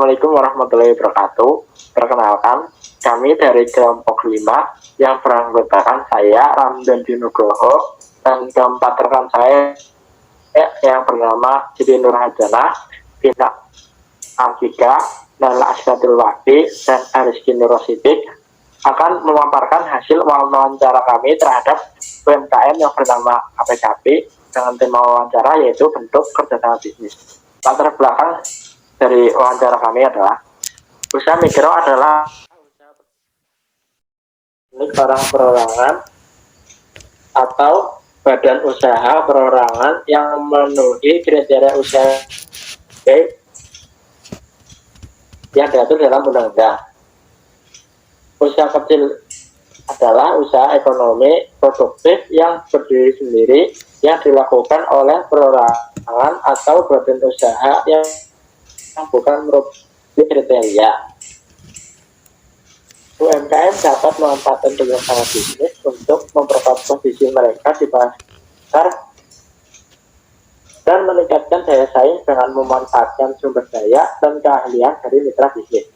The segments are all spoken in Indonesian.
Assalamualaikum warahmatullahi wabarakatuh. Perkenalkan, kami dari kelompok 5 yang beranggotakan saya, Ramdan Dinugroho, dan keempat rekan saya yang bernama Siti Nurhajana, Bina Amfika, Nala Asyatul Wahdi, dan Ariski Nurosidik akan memaparkan hasil wawancara kami terhadap UMKM yang bernama KPKP dengan tema wawancara yaitu bentuk kerjasama bisnis. Latar belakang dari wawancara kami adalah usaha mikro adalah unit barang perorangan atau badan usaha perorangan yang memenuhi kriteria usaha yang diatur dalam undang-undang. Usaha kecil adalah usaha ekonomi produktif yang berdiri sendiri yang dilakukan oleh perorangan atau badan usaha yang bukan memenuhi kriteria. UMKM dapat memanfaatkan kerjasama bisnis untuk memperkuat posisi mereka di pasar dan meningkatkan daya saing dengan memanfaatkan sumber daya dan keahlian dari mitra bisnis.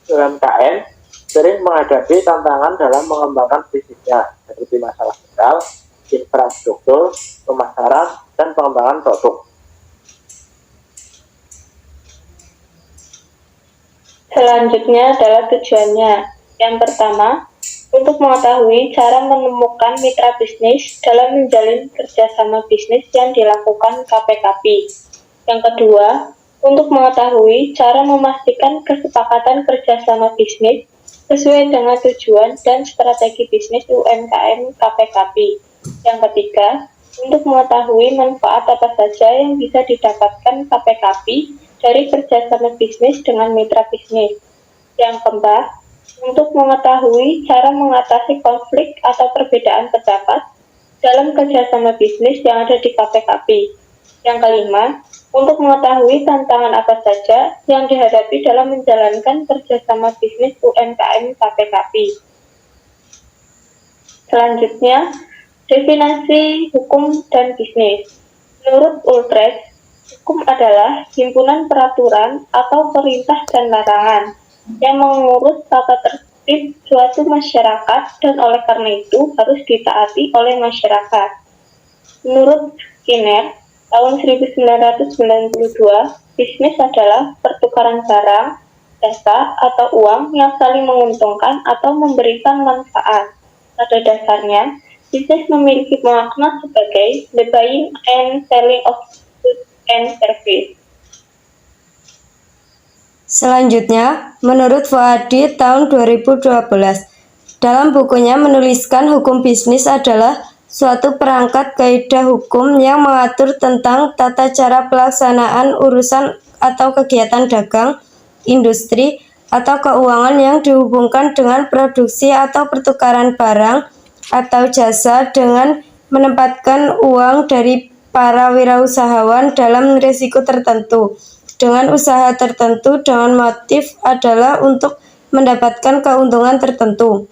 UMKM sering menghadapi tantangan dalam mengembangkan bisnisnya seperti masalah modal, infrastruktur, pemasaran, dan pengembangan produk. Selanjutnya adalah tujuannya. Yang pertama, untuk mengetahui cara menemukan mitra bisnis dalam menjalin kerjasama bisnis yang dilakukan KPKP. Yang kedua, untuk mengetahui cara memastikan kesepakatan kerjasama bisnis sesuai dengan tujuan dan strategi bisnis UMKM KPKP. Yang ketiga, untuk mengetahui manfaat apa saja yang bisa didapatkan KPKP dari kerjasama bisnis dengan mitra bisnis. Yang keempat, untuk mengetahui cara mengatasi konflik atau perbedaan pendapat dalam kerjasama bisnis yang ada di KPKP. Yang kelima, untuk mengetahui tantangan apa saja yang dihadapi dalam menjalankan kerjasama bisnis UMKM KPKP. Selanjutnya, definisi hukum dan bisnis. Menurut Utrecht, hukum adalah himpunan peraturan atau perintah dan larangan yang mengurus tata tertib suatu masyarakat dan oleh karena itu harus ditaati oleh masyarakat. Menurut Skinner, tahun 1992, bisnis adalah pertukaran barang, jasa, atau uang yang saling menguntungkan atau memberikan manfaat. Pada dasarnya, bisnis memiliki makna sebagai the buying and selling of goods and service. Selanjutnya, menurut Fuadi tahun 2012, dalam bukunya menuliskan hukum bisnis adalah suatu perangkat kaidah hukum yang mengatur tentang tata cara pelaksanaan urusan atau kegiatan dagang, industri, atau keuangan yang dihubungkan dengan produksi atau pertukaran barang atau jasa dengan menempatkan uang dari para wirausahawan dalam risiko tertentu. Dengan usaha tertentu dengan motif adalah untuk mendapatkan keuntungan tertentu.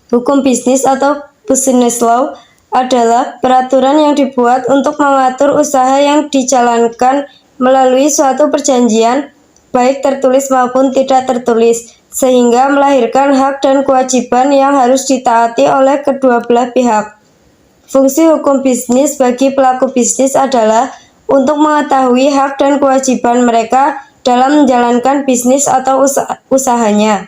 Hukum bisnis atau business law adalah peraturan yang dibuat untuk mengatur usaha yang dijalankan melalui suatu perjanjian, baik tertulis maupun tidak tertulis, sehingga melahirkan hak dan kewajiban yang harus ditaati oleh kedua belah pihak. Fungsi hukum bisnis bagi pelaku bisnis adalah untuk mengetahui hak dan kewajiban mereka dalam menjalankan bisnis atau usahanya.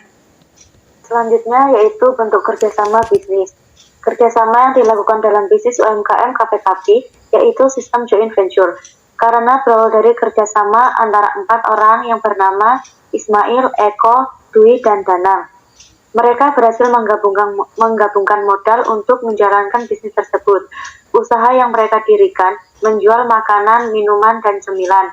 Selanjutnya yaitu bentuk kerjasama bisnis. Kerjasama yang dilakukan dalam bisnis UMKM KPKP yaitu sistem joint venture, karena berawal dari kerjasama antara 4 orang yang bernama Ismail, Eko, Dwi, dan Danang. Mereka berhasil menggabungkan modal untuk menjalankan bisnis tersebut. Usaha yang mereka dirikan menjual makanan, minuman, dan cemilan.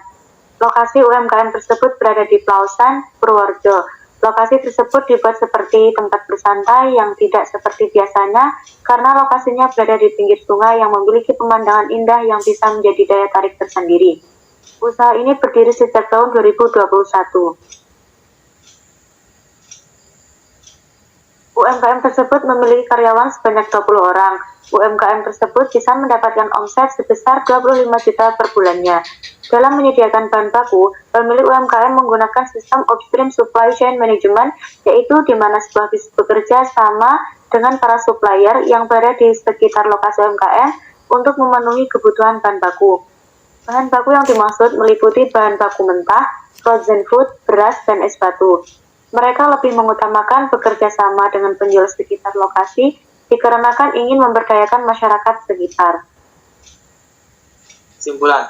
Lokasi UMKM tersebut berada di Plausan, Purworejo. Lokasi tersebut dibuat seperti tempat bersantai yang tidak seperti biasanya karena lokasinya berada di pinggir sungai yang memiliki pemandangan indah yang bisa menjadi daya tarik tersendiri. Usaha ini berdiri sejak tahun 2021. UMKM tersebut memiliki karyawan sebanyak 20 orang. UMKM tersebut bisa mendapatkan omset sebesar 25 juta per bulannya. Dalam menyediakan bahan baku, pemilik UMKM menggunakan sistem upstream supply chain management, yaitu di mana sebuah bisnis bekerja sama dengan para supplier yang berada di sekitar lokasi UMKM untuk memenuhi kebutuhan bahan baku. Bahan baku yang dimaksud meliputi bahan baku mentah, frozen food, beras, dan es batu. Mereka lebih mengutamakan bekerja sama dengan penjual sekitar lokasi dikarenakan ingin memberdayakan masyarakat sekitar. Kesimpulan,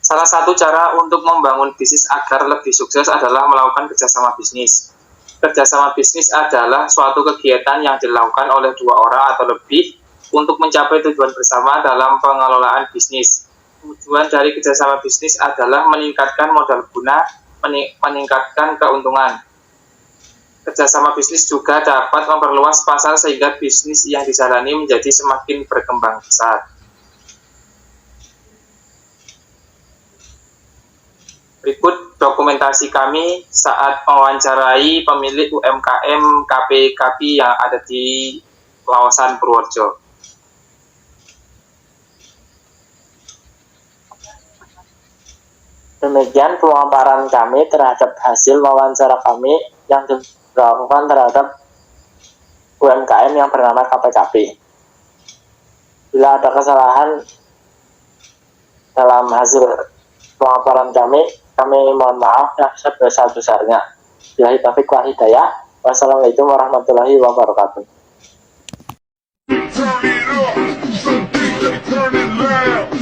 salah satu cara untuk membangun bisnis agar lebih sukses adalah melakukan kerjasama bisnis. Kerjasama bisnis adalah suatu kegiatan yang dilakukan oleh dua orang atau lebih untuk mencapai tujuan bersama dalam pengelolaan bisnis. Tujuan dari kerjasama bisnis adalah meningkatkan modal guna, meningkatkan keuntungan. Kerjasama bisnis juga dapat memperluas pasar sehingga bisnis yang dijalani menjadi semakin berkembang besar. Berikut dokumentasi kami saat mewawancarai pemilik UMKM KP-KP yang ada di kawasan Purworejo. Demikian pemaparan kami terhadap hasil wawancara kami yang dilakukan terhadap UMKM yang bernama KP-KP. Bila ada kesalahan dalam hasil pemaparan kami mohon maaf yang sebesar-besarnya. Billahi taufiq wal hidayah. Wassalamualaikum warahmatullahi wabarakatuh. Turn it up, some things that turn it loud.